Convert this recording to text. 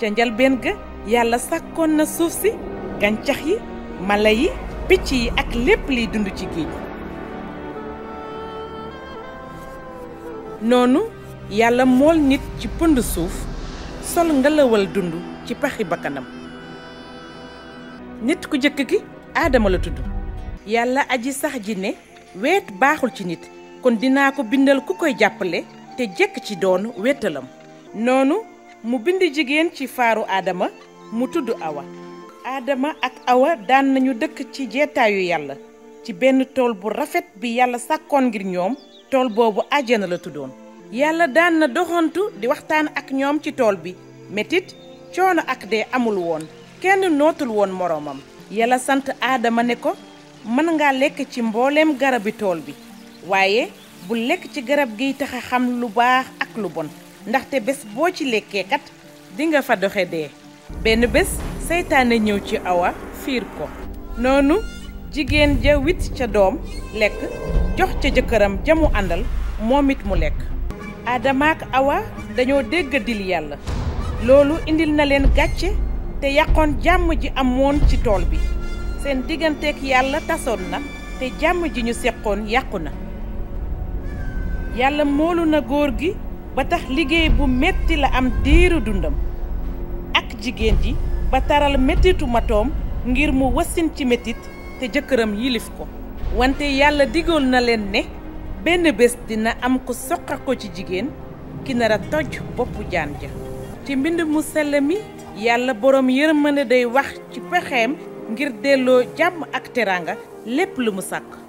ca njalbeen ga yàlla sàkkoon na suuf si gàncax yi mala yi picc yi ak lépp liy dund ci géej noonu yàlla mool nit ci pënd suuf sol ngelawal dund ci paxi bakkanam nit ku jëkk gi aadama la tudd yàlla aji sax ji ne weet baaxul ci nit kon dinaa ko bindal ku koy jàppale te jekk ci doon wéttalam noonu mu bind jigéen ci faaru aadama mu tudd awa aadama ak awa daan nañu dëkk ci jeetaayu yàlla ci benn tool bu rafet bi yàlla sàkkoon ngir ñoom tool boobu àjjana la tuddoon yàlla daan na doxantu di waxtaan ak ñoom ci tool bi metit coono ak dee amul woon kenn nootul woon moroomam yàlla sant aadama ne ko mën nga lekk ci mbooleem garabi tool bi waaye bu lekk ci garab giy tax a xam lu baax ak lu bon ndaxte bés boo ci lekkee kat dinga fa doxe dee benn bés seytaane ñëw ci awa fiir ko noonu jigéen ja wit ca doom lekk jox ca jëkkëram ja mu àndal moom it mu lekk aadama ak awa dañoo déggadil yàlla loolu indil na leen gàcce te yàqoon jàmm ji amoon ci tool bi seen digganteek yàlla tasoon na te jàmm ji ñu seqoon yàqu na yàlla moolu na góor gi ba tax liggéey bu metti la am diiru dundam ak jigéen ji ba taral mettitu matoom ngir mu wasin ci mettit te jëkkëram yilif ko wante yàlla digoon na leen ne benn bés dina am ku soqa ko ci jigéen ki nar a toj boppu jaan ja ci mbind mu sell mi yàlla boroom yërmande day wax ci pexeem ngir delloo jàmm ak teraanga lépp lu mu sàkk